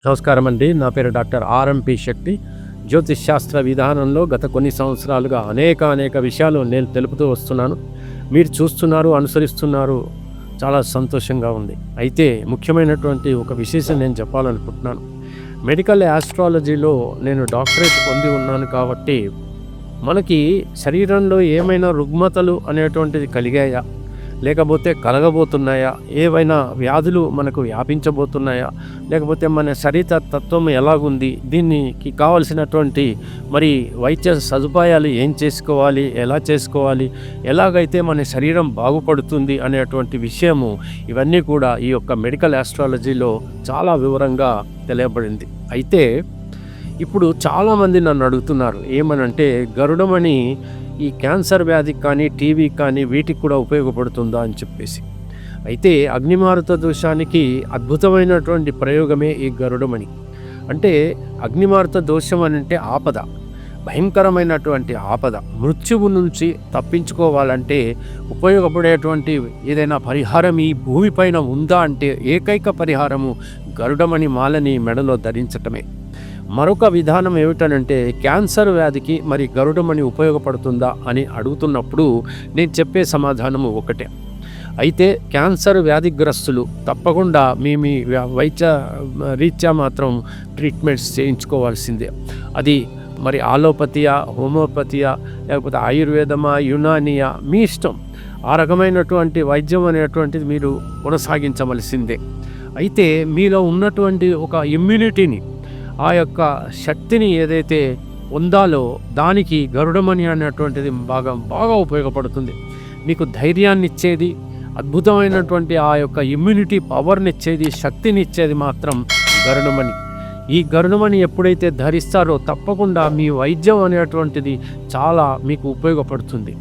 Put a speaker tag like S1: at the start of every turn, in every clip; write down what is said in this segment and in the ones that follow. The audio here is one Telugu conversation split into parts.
S1: నమస్కారం అండి. నా పేరు డాక్టర్ ఆర్ఎంపి శక్తి. జ్యోతిష్ శాస్త్ర విధానంలో గత కొన్ని సంవత్సరాలుగా అనేక విషయాలు నేను తెలుపుతూ వస్తున్నాను. మీరు చూస్తున్నారు, అనుసరిస్తున్నారు. చాలా సంతోషంగా ఉంది. అయితే ముఖ్యమైనటువంటి ఒక విశేషం నేను చెప్పాలనుకుంటున్నాను. మెడికల్ యాస్ట్రాలజీలో నేను డాక్టరేట్ పొంది ఉన్నాను కాబట్టి మనకి శరీరంలో ఏమైనా రుగ్మతలు అనేటువంటిది కలిగాయా, లేకపోతే కలగబోతున్నాయా, ఏవైనా వ్యాధులు మనకు వ్యాపించబోతున్నాయా, లేకపోతే మన శరీర తత్వం ఎలాగుంది, దీనికి కావలసినటువంటి మరి వైద్య సదుపాయాలు ఏం చేసుకోవాలి, ఎలా చేసుకోవాలి, ఎలాగైతే మన శరీరం బాగుపడుతుంది అనేటువంటి విషయము ఇవన్నీ కూడా ఈ యొక్క మెడికల్ యాస్ట్రాలజీలో చాలా వివరంగా తెలియబడింది. అయితే ఇప్పుడు చాలామంది నన్ను అడుగుతున్నారు ఏమనంటే, గరుడమని ఈ క్యాన్సర్ వ్యాధికి కానీ, టీవీకి కానీ వీటికి కూడా ఉపయోగపడుతుందా అని చెప్పేసి. అయితే అగ్నిమారుత దోషానికి అద్భుతమైనటువంటి ప్రయోగమే ఈ గరుడమణి. అంటే అగ్నిమారుత దోషం అని అంటే ఆపద, భయంకరమైనటువంటి ఆపద, మృత్యువు నుంచి తప్పించుకోవాలంటే ఉపయోగపడేటువంటి ఏదైనా పరిహారం ఈ భూమిపైన ఉందా అంటే ఏకైక పరిహారము గరుడమణి మాలని మెడలో ధరించటమే. మరొక విధానం ఏమిటనంటే, క్యాన్సర్ వ్యాధికి మరి గరుడమణి ఉపయోగపడుతుందా అని అడుగుతున్నప్పుడు నేను చెప్పే సమాధానము ఒకటే. అయితే క్యాన్సర్ వ్యాధిగ్రస్తులు తప్పకుండా మీ వైద్య రీత్యా మాత్రం ట్రీట్మెంట్స్ చేయించుకోవాల్సిందే. అది మరి ఆలోపతియా, హోమియోపతియా, లేకపోతే ఆయుర్వేదమా, యునానియా, మీ ఇష్టం. ఆ రకమైనటువంటి వైద్యం అనేటువంటిది మీరు కొనసాగించవలసిందే. అయితే మీలో ఉన్నటువంటి ఒక ఇమ్యూనిటీని, ఆ యొక్క శక్తిని ఏదైతే ఉందాలో దానికి గరుడమణి అనేటువంటిది బాగా ఉపయోగపడుతుంది. మీకు ధైర్యాన్ని ఇచ్చేది, అద్భుతమైనటువంటి ఆ యొక్క ఇమ్యూనిటీ పవర్ని ఇచ్చేది, శక్తిని ఇచ్చేది మాత్రం గరుడమణి. ఈ గరుడమణి ఎప్పుడైతే ధరిస్తారో తప్పకుండా మీ వైద్యం అనేటువంటిది చాలా మీకు ఉపయోగపడుతుంది.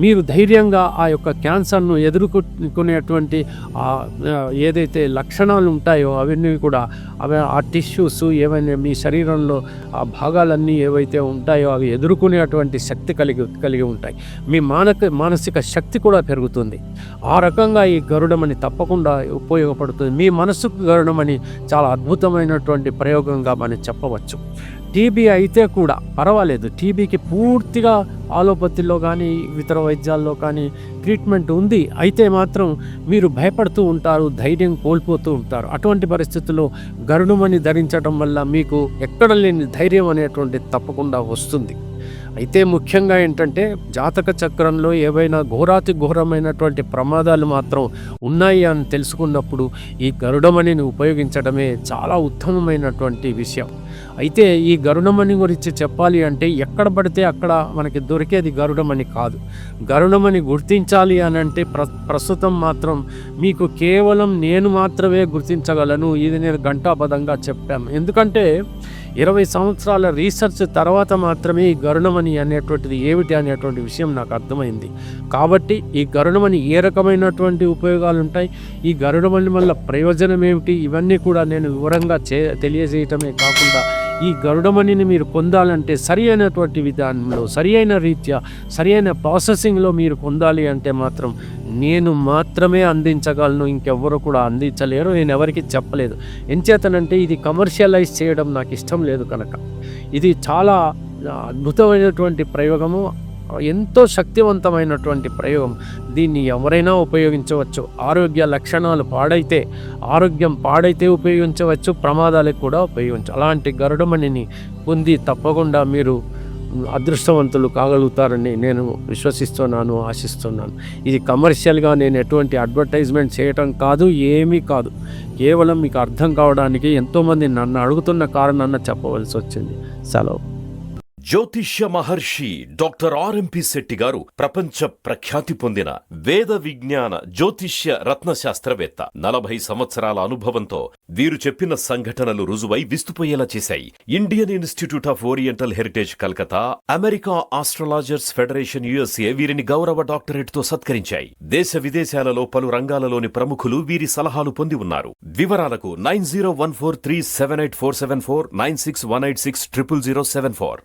S1: మీరు ధైర్యంగా ఆ యొక్క క్యాన్సర్ను ఎదుర్కొనేటువంటి ఏదైతే లక్షణాలు ఉంటాయో అవన్నీ కూడా ఆ టిష్యూస్ ఏవైనా మీ శరీరంలో ఆ భాగాలన్నీ ఏవైతే ఉంటాయో అవి ఎదుర్కొనేటువంటి శక్తి కలిగి ఉంటాయి. మీ మానసిక శక్తి కూడా పెరుగుతుంది. ఆ రకంగా ఈ గరుడమణి తప్పకుండా ఉపయోగపడుతుంది. మీ మనసుకు గరుడమణి చాలా అద్భుతమైనటువంటి ప్రయోగంగా మనం చెప్పవచ్చు. టీబీ అయితే కూడా పర్వాలేదు. టీబీకి పూర్తిగా ఆలోపతిలో కానీ ఇతర వైద్యాల్లో కానీ ట్రీట్మెంట్ ఉంది. అయితే మాత్రం మీరు భయపడుతూ ఉంటారు, ధైర్యం కోల్పోతూ ఉంటారు. అటువంటి పరిస్థితుల్లో గరుడమణి ధరించడం వల్ల మీకు ఎక్కడ లేని ధైర్యం అనేటువంటి తప్పకుండా వస్తుంది. అయితే ముఖ్యంగా ఏంటంటే, జాతక చక్రంలో ఏవైనా ఘోరమైనటువంటి ప్రమాదాలు మాత్రం ఉన్నాయి అని తెలుసుకున్నప్పుడు ఈ గరుడమణిని ఉపయోగించడమే చాలా ఉత్తమమైనటువంటి విషయం. అయితే ఈ గరుడమణి గురించి చెప్పాలి అంటే, ఎక్కడ పడితే అక్కడ మనకి దొరికేది గరుడమణి కాదు. గరుడమణి గుర్తించాలి అని అంటే ప్రస్తుతం మాత్రం మీకు కేవలం నేను మాత్రమే గుర్తించగలను. ఇది నేను ఘంటాపథంగా చెప్పాను. ఎందుకంటే 20 సంవత్సరాల రీసెర్చ్ తర్వాత మాత్రమే ఈ గరుడమణి అనేటువంటిది ఏమిటి అనేటువంటి విషయం నాకు అర్థమైంది. కాబట్టి ఈ గరుడమణి ఏ రకమైనటువంటి ఉపయోగాలు ఉంటాయి, ఈ గరుడమణి వల్ల ప్రయోజనం ఏమిటి, ఇవన్నీ కూడా నేను వివరంగా తెలియజేయటమే కాకుండా, ఈ గరుడమణిని మీరు పొందాలంటే సరి అయినటువంటి విధానంలో, సరి అయిన రీత్యా, సరి అయిన ప్రాసెసింగ్లో మీరు పొందాలి అంటే మాత్రం నేను మాత్రమే అందించగలను. ఇంకెవ్వరు కూడా అందించలేరు. నేను ఎవరికి చెప్పలేదు. ఎంచేతనంటే ఇది కమర్షియలైజ్ చేయడం నాకు ఇష్టం లేదు కనుక. ఇది చాలా అద్భుతమైనటువంటి ప్రయోగము, ఎంతో శక్తివంతమైనటువంటి ప్రయోగం. దీన్ని ఎవరైనా ఉపయోగించవచ్చు. ఆరోగ్య లక్షణాలు ఆరోగ్యం పాడైతే ఉపయోగించవచ్చు, ప్రమాదాలకు కూడా ఉపయోగించవచ్చు. అలాంటి గరుడమణిని పొంది తప్పకుండా మీరు అదృష్టవంతులు కాగలుగుతారని నేను విశ్వసిస్తున్నాను, ఆశిస్తున్నాను. ఇది కమర్షియల్గా నేను ఎటువంటి అడ్వర్టైజ్మెంట్ చేయటం కాదు, ఏమీ కాదు. కేవలం మీకు అర్థం కావడానికి ఎంతోమంది నన్ను అడుగుతున్న కారణాన్ని చెప్పవలసి వచ్చింది. సెలవు.
S2: జ్యోతిష్య మహర్షి డాక్టర్ ఆర్ఎంపి శెట్టి గారు ప్రపంచ ప్రఖ్యాతి పొందిన వేద విజ్ఞాన జ్యోతిష్య రత్నశాస్త్రవేత్త. 40 సంవత్సరాల అనుభవంతో వీరు చెప్పిన సంఘటనలు రుజువై విస్తుపోయేలా చేశాయి. Indian institute of oriental heritage Calcutta, America astrologers federation USA వీరిని గౌరవ డాక్టరేట్ తో సత్కరించాయి. దేశ విదేశాలలో పలు రంగాలలోని ప్రముఖులు వీరి సలహాలు పొంది ఉన్నారు. వివరాలకు 9014378474 9618600074.